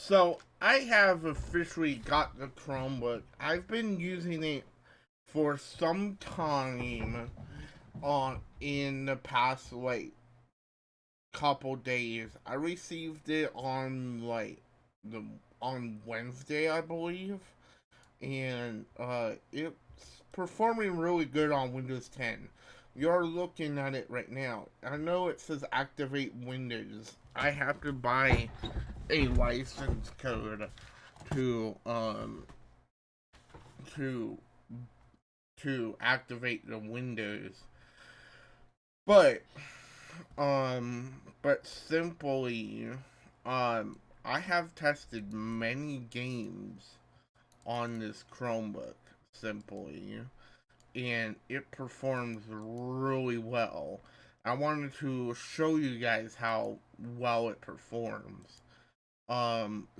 So I have officially got the Chromebook. I've been using it for some time on in the past couple days. I received it on the on Wednesday, I believe, and it's performing really good on Windows 10. You're looking at it right now. I know it says activate Windows. I have to buy a license code to to to activate the Windows. But but simply I have tested many games on this Chromebook simply, and it performs really well. I wanted to show you guys how well it performs.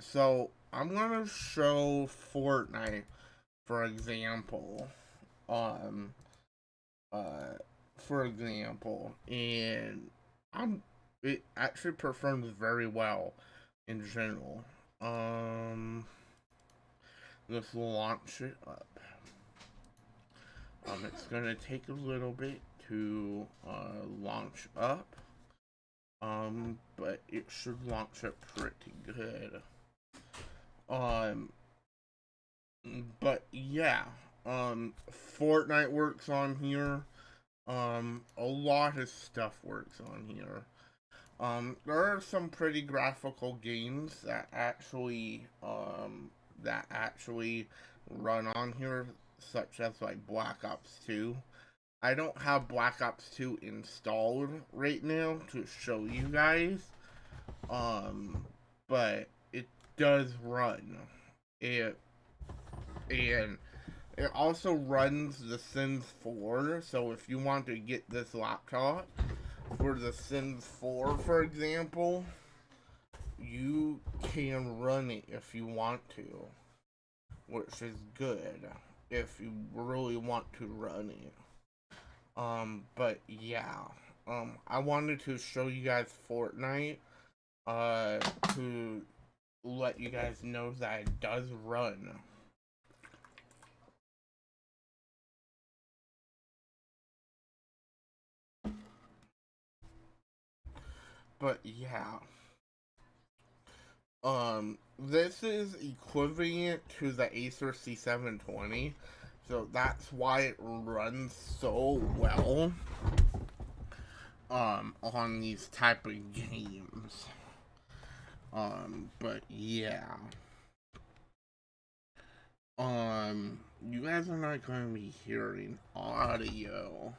So I'm gonna show Fortnite, for example. Um, uh, and it actually performs very well in general. Um, let's launch it up. It's gonna take a little bit to launch up. But it should launch up pretty good. Um, but yeah, Fortnite works on here. A lot of stuff works on here. There are some pretty graphical games that actually run on here, such as like Black Ops 2. I don't have Black Ops 2 installed right now to show you guys. But it does run. It and it also runs The Sims 4. So if you want to get this laptop for The Sims 4, for example, you can run it if you want to, which is good if you really want to run it. But yeah, I wanted to show you guys Fortnite, to let you guys know that it does run. But yeah, this is equivalent to the Acer c720, so that's why it runs so well, on these type of games. But yeah. You guys are not going to be hearing audio,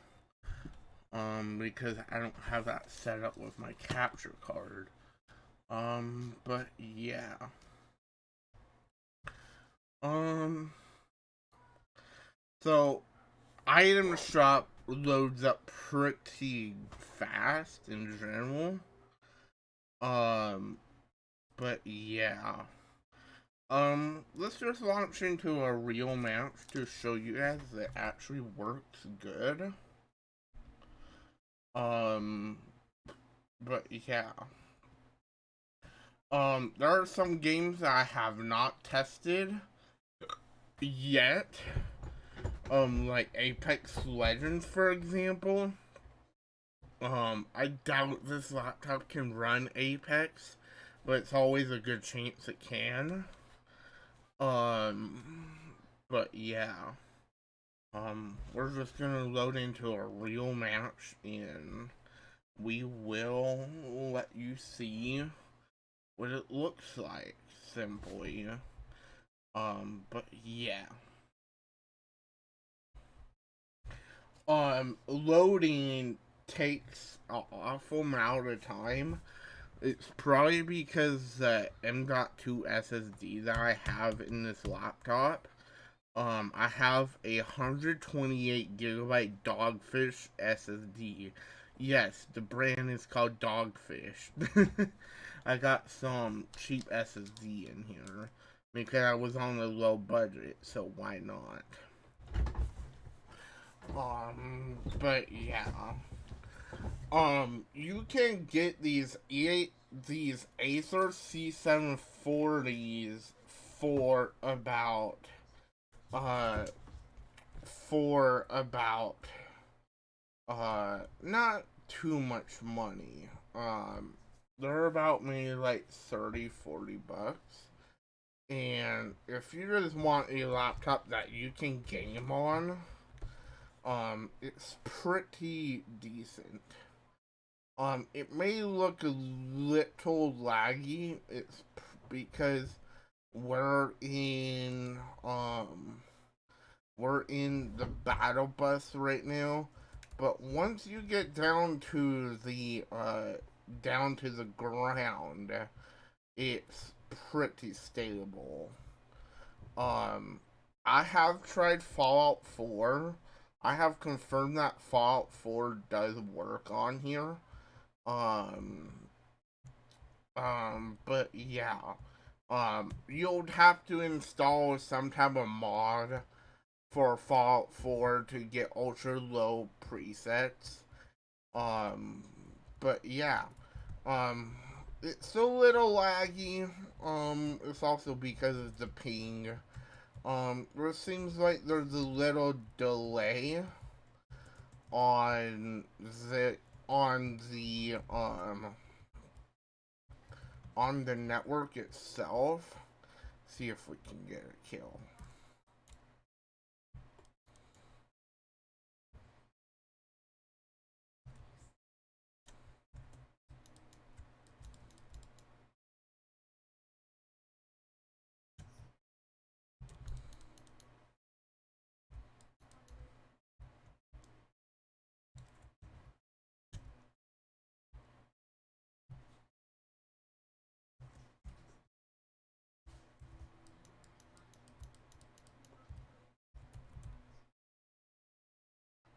because I don't have that set up with my capture card. But yeah. So, item shop loads up pretty fast in general. But yeah. Let's just launch into a real match to show you guys that it actually works good. Um, but yeah. There are some games that I have not tested yet. Like Apex Legends, for example. I doubt this laptop can run Apex, but it's always a good chance it can. But yeah. We're just gonna load into a real match and we will let you see what it looks like, simply. But yeah. Loading takes an awful amount of time. It's probably because the M.2 SSD that I have in this laptop. I have a 128 gigabyte Dogfish SSD. Yes, the brand is called Dogfish. I got some cheap SSD in here because I was on a low budget, so why not? But yeah. You can get these these Acer C740s for about uh for about not too much money. They're about maybe like 30-40 bucks. And if you just want a laptop that you can game on, it's pretty decent. It may look a little laggy. It's because we're in we're in the battle bus right now. But once you get down to the ground, it's pretty stable. Um, I have tried Fallout 4. I have confirmed that Fallout 4 does work on here. Um, but yeah. You'll have to install some type of mod for Fallout 4 to get ultra low presets. Um, but yeah. Um, it's a little laggy. It's also because of the ping. There seems like there's a little delay on the on the um on the network itself. See if we can get a kill.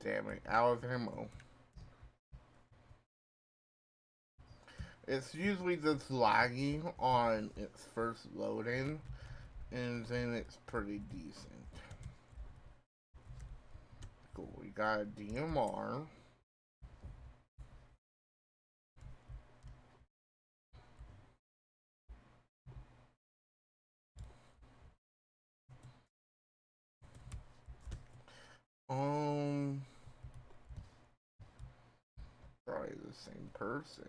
Damn it, out of ammo. It's usually just lagging on its first loading, and then it's pretty decent. Cool, we got a DMR. Um, Probably the same person.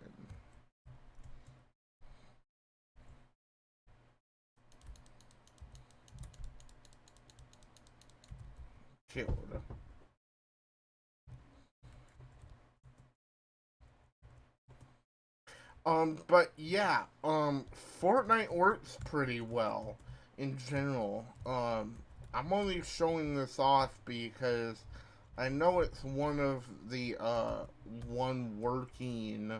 Killed. But yeah, Fortnite works pretty well in general. I'm only showing this off because I know it's one of the one working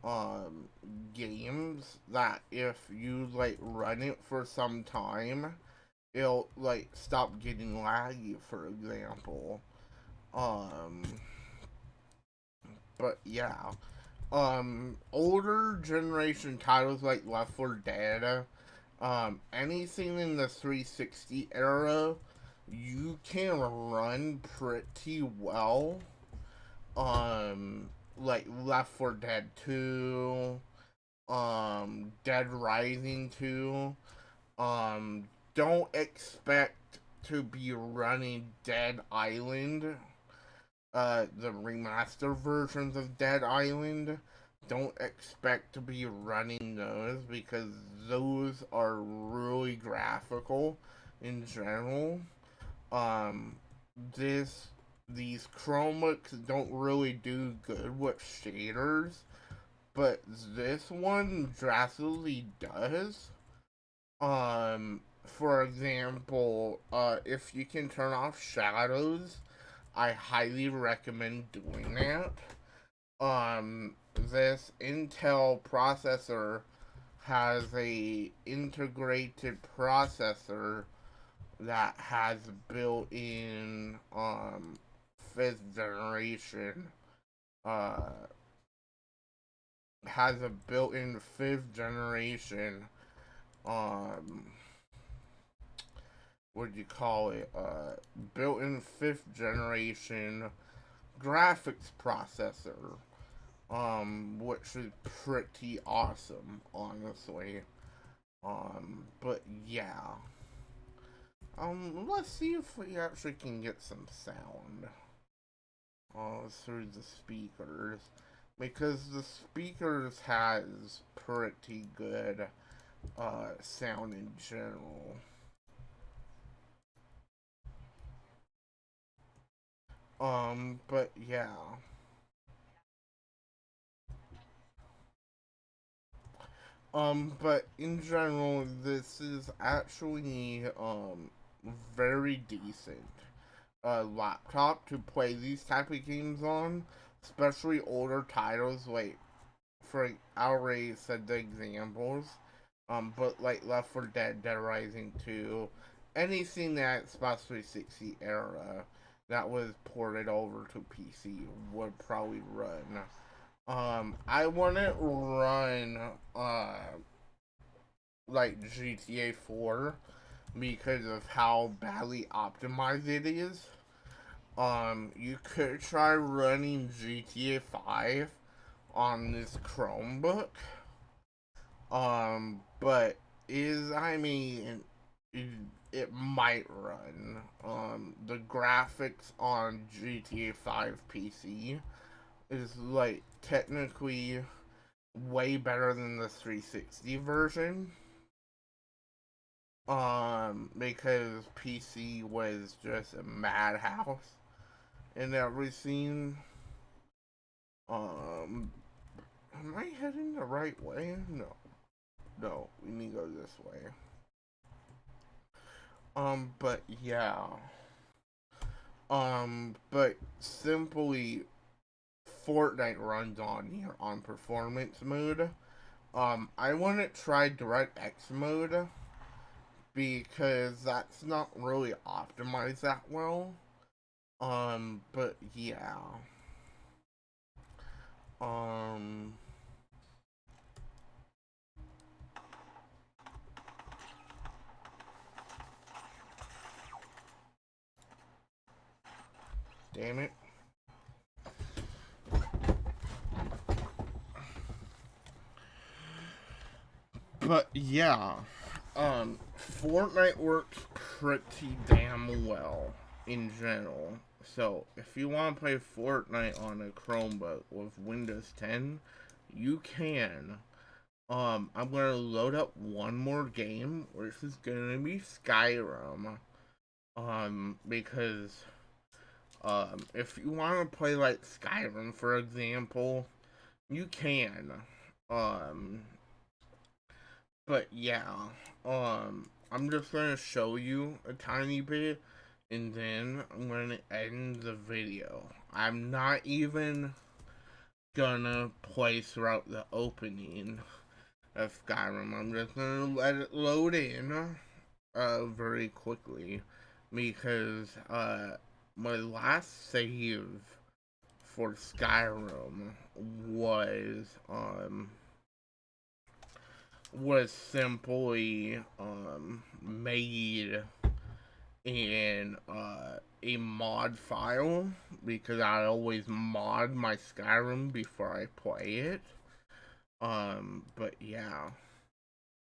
um games that if you like run it for some time, it'll like stop getting laggy, for example. Um, but yeah. Older generation titles like Left 4 Dead, anything in the 360 era, you can run pretty well. Like Left 4 Dead 2, Dead Rising 2. Don't expect to be running Dead Island, the remaster versions of Dead Island. Don't expect to be running those because those are really graphical in general. Um, this these chromebooks don't really do good with shaders, but this one drastically does. For example, if you can turn off shadows, I highly recommend doing that. This Intel processor has a integrated processor that has built-in fifth generation uh has a built-in fifth generation um what do you call it, built-in fifth generation graphics processor. which is pretty awesome, honestly. But yeah. Let's see if we actually can get some sound through the speakers, because the speakers has pretty good sound in general. But yeah. But in general, this is actually, very decent laptop to play these type of games on, especially older titles like, for I already said the examples, but like Left 4 Dead, Dead Rising 2, anything that Xbox 360 era that was ported over to PC would probably run. I wouldn't run like GTA 4 because of how badly optimized it is. You could try running GTA 5 on this Chromebook. But I mean, it might run. The graphics on GTA 5 PC is like technically way better than the 360 version. Because PC was just a madhouse and everything. Um, am I heading the right way? No. No, we need to go this way. But yeah. But simply Fortnite runs on here on performance mode. I want to try DirectX mode because that's not really optimized that well. But yeah. Um, damn it. But yeah, Fortnite works pretty damn well in general. So if you want to play Fortnite on a Chromebook with Windows 10, you can. I'm gonna load up one more game, which is gonna be Skyrim. Because if you want to play like Skyrim, for example, you can. Um, but yeah, I'm just gonna show you a tiny bit, and then I'm gonna end the video. I'm not even gonna play throughout the opening of Skyrim. I'm just gonna let it load in, very quickly, because my last save for Skyrim was simply made in a mod file, because I always mod my Skyrim before I play it. But yeah.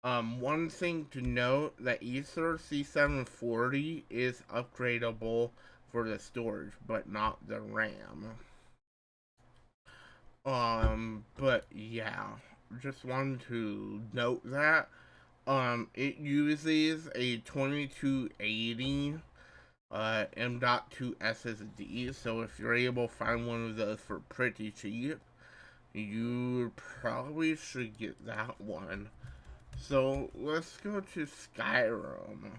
One thing to note, that Acer c740 is upgradable for the storage, but not the RAM. But yeah, just wanted to note that. It uses a 2280 M.2 SSD, so if you're able to find one of those for pretty cheap, you probably should get that one. So let's go to Skyrim.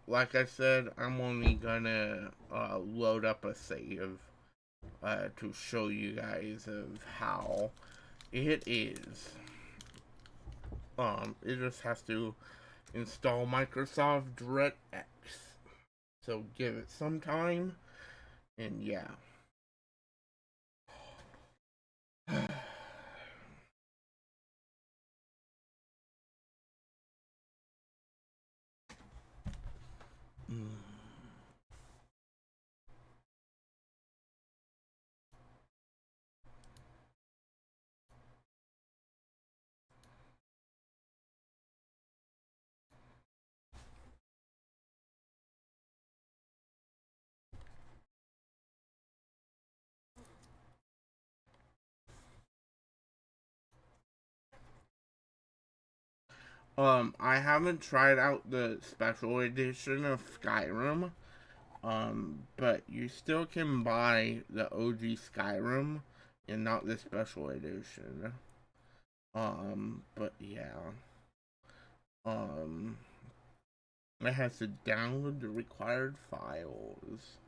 Like I said, I'm only gonna load up a save to show you guys of how it is. It just has to install Microsoft DirectX. So give it some time, and yeah. Mm. I haven't tried out the special edition of Skyrim. But you still can buy the OG Skyrim and not the special edition. But yeah. Um, it has to download the required files.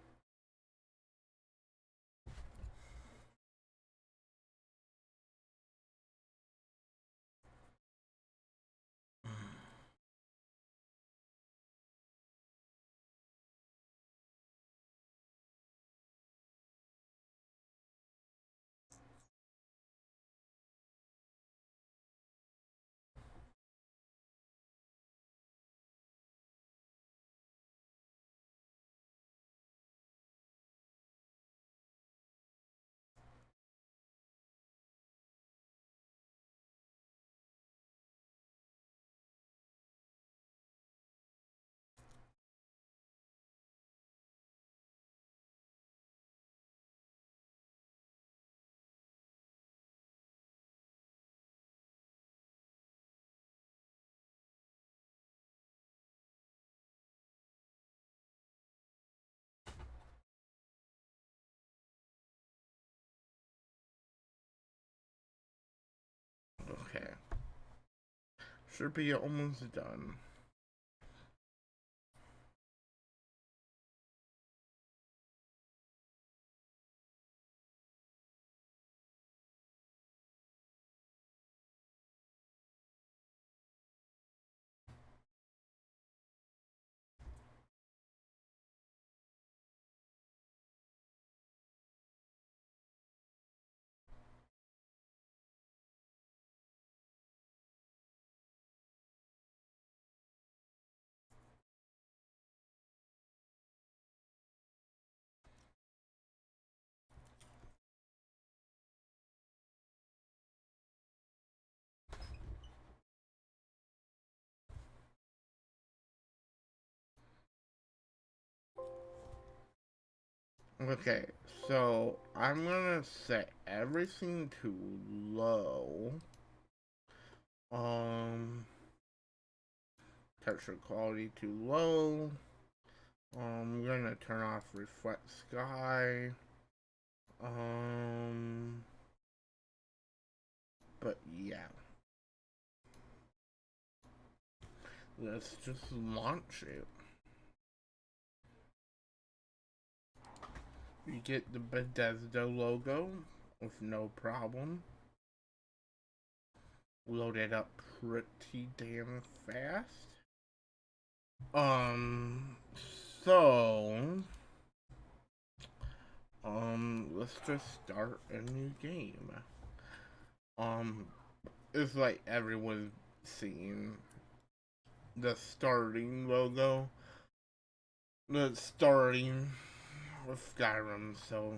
Okay. Should be almost done. Okay, so I'm gonna set everything to low. Um, Texture quality to low. I'm gonna turn off reflect sky. Um, but yeah, let's just launch it. You get the Bethesda logo with no problem. Load it up pretty damn fast. Um, so, let's just start a new game. Um, it's like everyone's seen the starting logo. The starting with Skyrim, so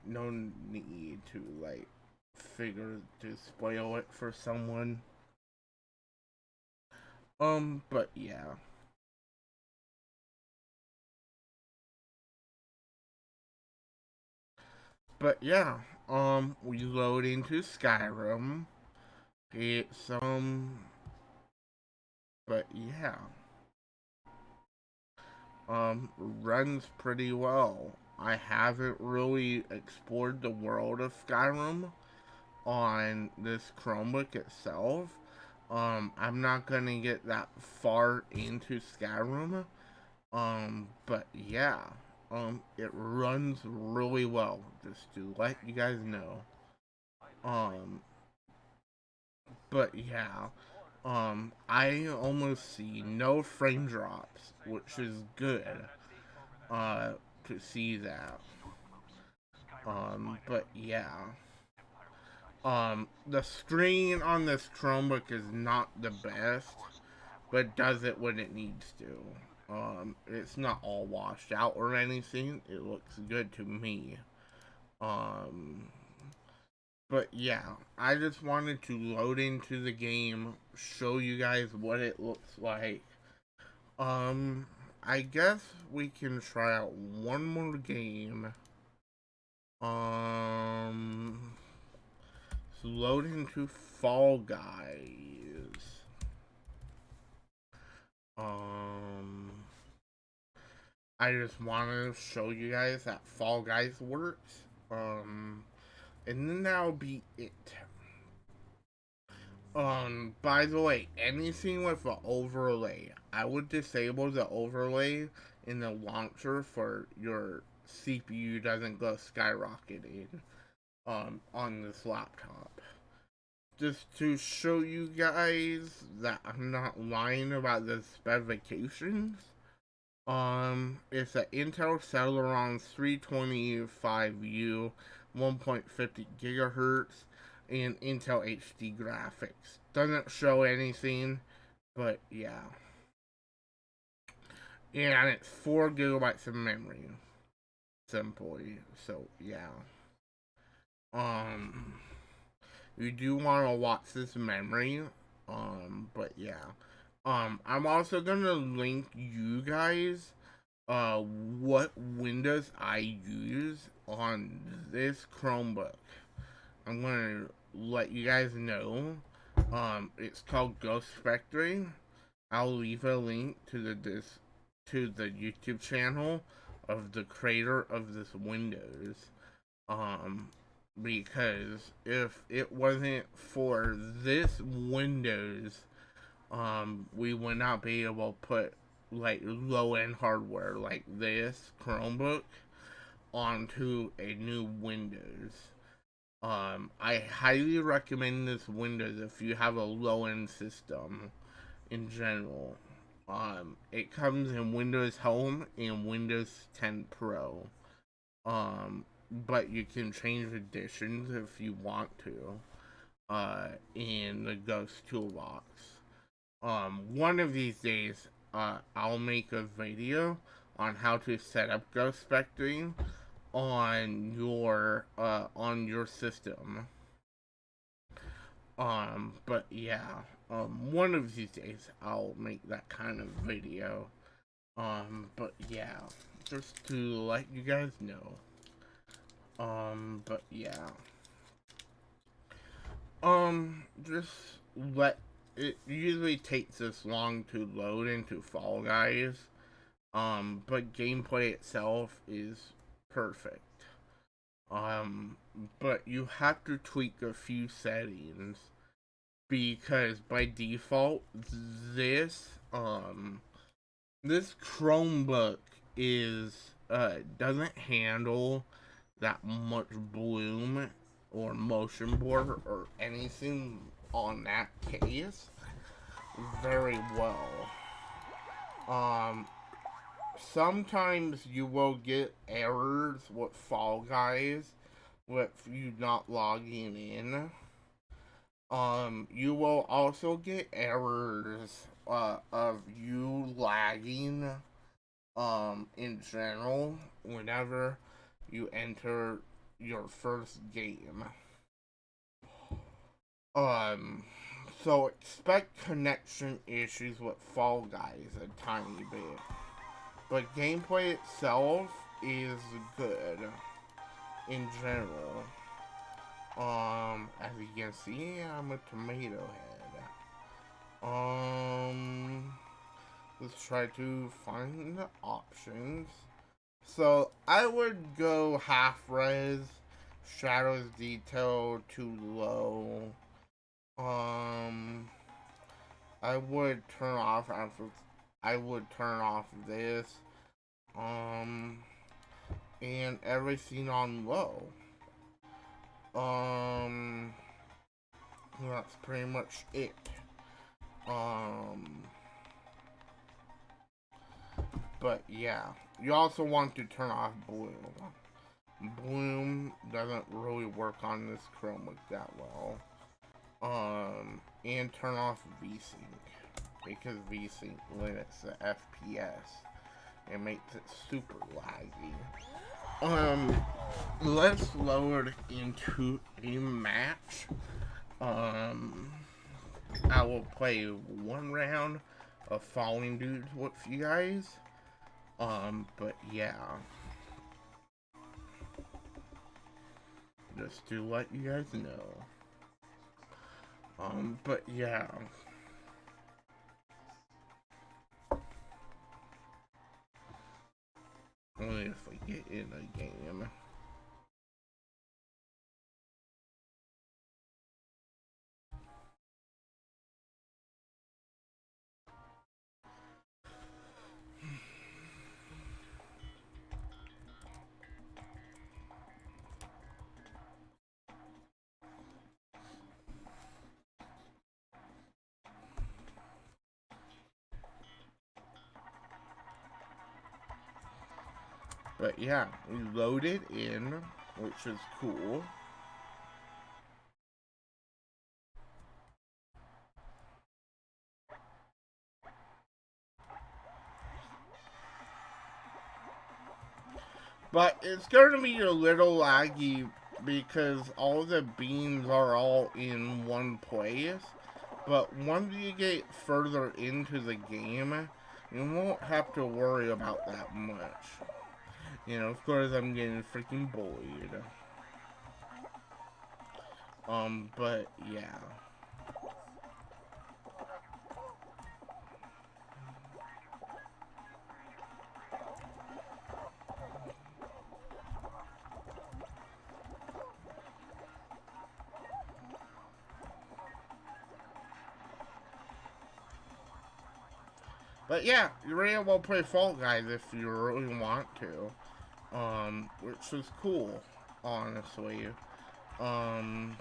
no need to like figure to spoil it for someone. But yeah. But yeah, we load into Skyrim. It's but yeah, runs pretty well. I haven't really explored the world of Skyrim on this Chromebook itself. I'm not gonna get that far into Skyrim. But yeah, it runs really well. Just to let you guys know. Um, but yeah, I almost see no frame drops, which is good. Uh, to see that. But yeah. The screen on this Chromebook is not the best, but does it when it needs to. It's not all washed out or anything. It looks good to me. Um, but yeah, I just wanted to load into the game, show you guys what it looks like. Um, I guess we can try out one more game. Um, load into Fall Guys. Um, I just want to show you guys that Fall Guys works. And then that'll be it. By the way, anything with an overlay, I would disable the overlay in the launcher for your CPU doesn't go skyrocketing, on this laptop. Just to show you guys that I'm not lying about the specifications. It's an Intel Celeron 325U, 1.50 gigahertz, and Intel HD graphics. Doesn't show anything, but yeah. And it's 4 gigabytes of memory, simply. So yeah. Um, you do want to watch this memory. But yeah. I'm also gonna link you guys what Windows I use on this Chromebook. I'm gonna let you guys know. It's called Ghost Factory. I'll leave a link to the YouTube channel of the creator of this Windows. Because if it wasn't for this Windows, we would not be able to put like low-end hardware like this Chromebook onto a new Windows. I highly recommend this Windows if you have a low-end system in general. It comes in Windows Home and Windows 10 Pro. But you can change editions if you want to. In the Ghost Toolbox. One of these days, I'll make a video on how to set up Ghost Factory on your system. But yeah, one of these days I'll make that kind of video. But yeah, just to let you guys know. But yeah. Just let it usually takes this long to load into Fall Guys. But gameplay itself is perfect. But you have to tweak a few settings because by default this Chromebook doesn't handle that much bloom or motion blur or anything on that case very well. Sometimes you will get errors with Fall Guys with you not logging in. You will also get errors of you lagging in general whenever you enter your first game. So expect connection issues with Fall Guys a tiny bit. But gameplay itself is good in general. As you can see, I'm a tomato head. Let's try to find the options. So I would go half res, shadows detail too low. I would turn off this. And everything on low. That's pretty much it. But yeah, you also want to turn off bloom. Bloom doesn't really work on this Chromebook that well. And turn off VSync because VSync limits the FPS and makes it super laggy. Let's load into a match. I will play one round of Falling Dudes with you guys. But yeah. Just to let you guys know. But yeah. get in a game. But yeah, we loaded in, which is cool. But it's going to be a little laggy because all the beams are all in one place. But once you get further into the game, you won't have to worry about that much. You know, of course I'm getting freaking bullied. But yeah. But yeah, you're able to play Fall Guys if you really want to. Which is cool, honestly. Um,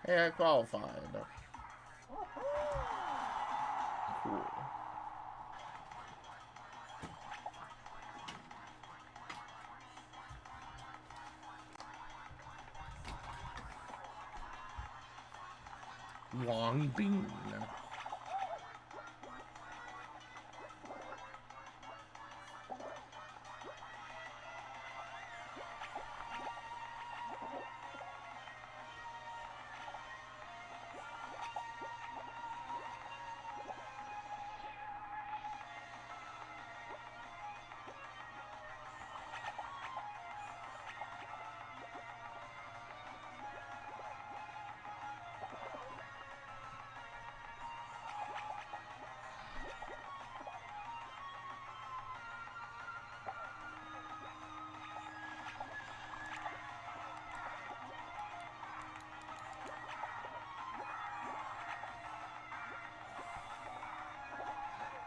hey, I qualified. Cool. Long bean.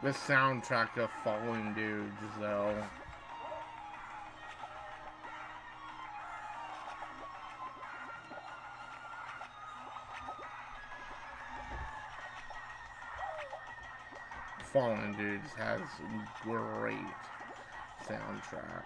The soundtrack of Fallen Dudes, though. Fallen Dudes has a great soundtrack.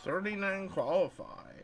$39 qualified.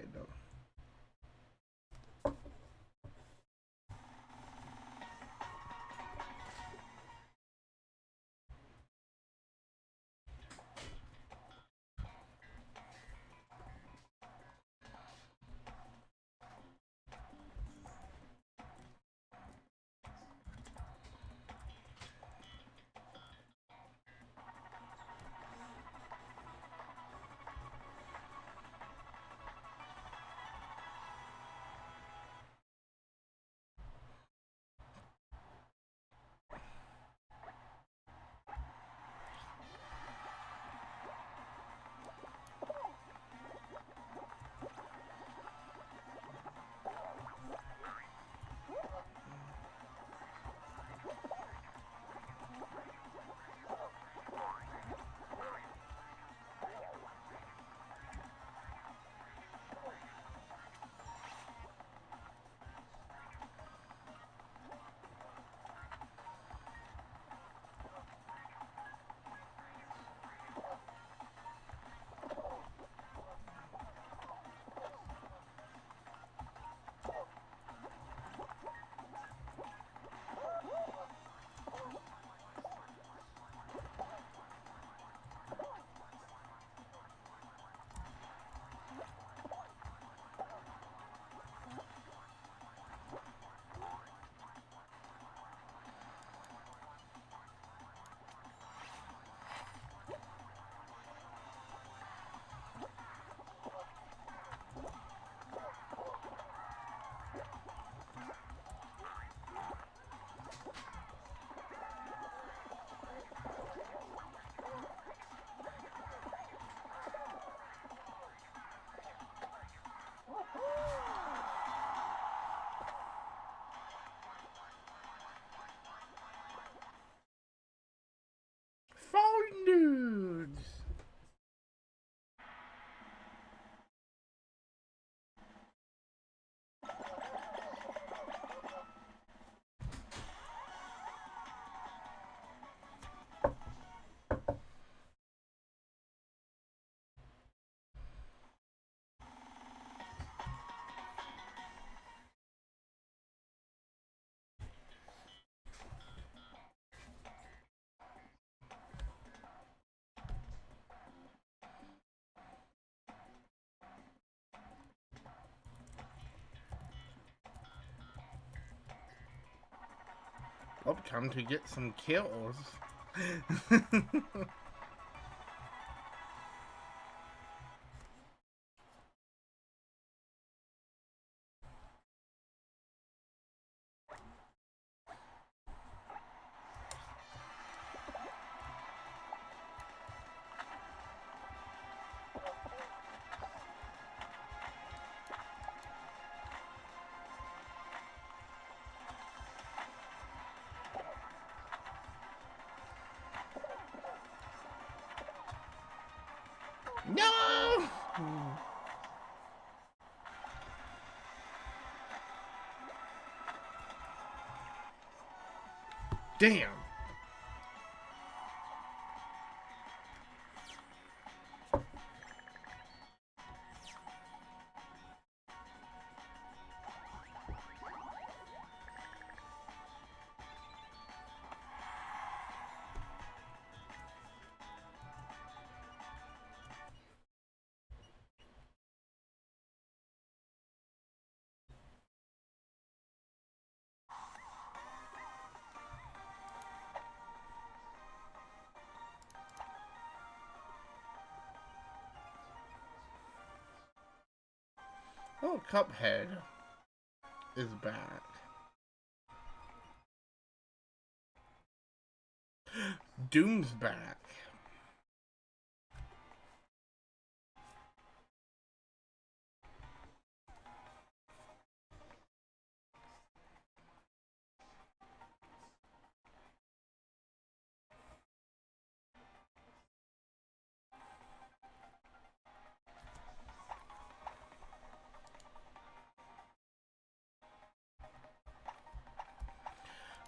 Oh, time to get some kills. No! Damn. Oh, Cuphead is back. Doom's back.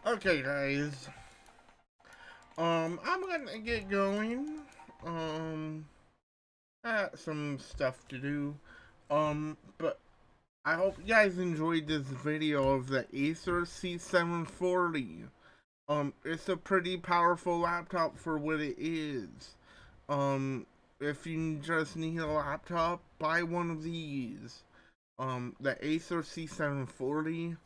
Okay, guys. I'm gonna get going. I got some stuff to do. But I hope you guys enjoyed this video of the Acer c740. It's a pretty powerful laptop for what it is. If you just need a laptop, buy one of these. The Acer c740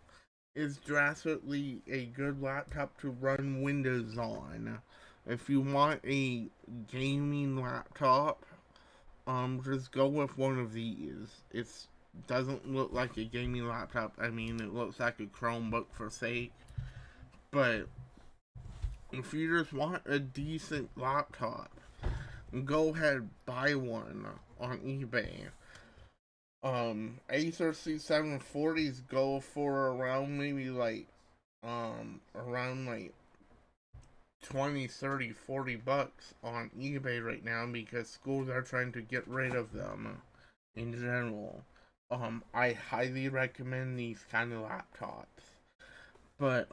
is drastically a good laptop to run Windows on. If you want a gaming laptop, just go with one of these. It doesn't look like a gaming laptop. I mean, it looks like a Chromebook for sake. But if you just want a decent laptop, go ahead, buy one on eBay. Acer C740s go for around maybe like, around like 20, 30, 40 bucks on eBay right now because schools are trying to get rid of them in general. I highly recommend these kind of laptops. But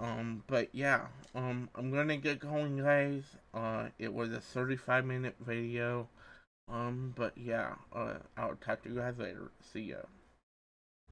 yeah, I'm gonna get going, guys. It was a 35-minute video. But yeah, I'll talk to you guys later. See ya.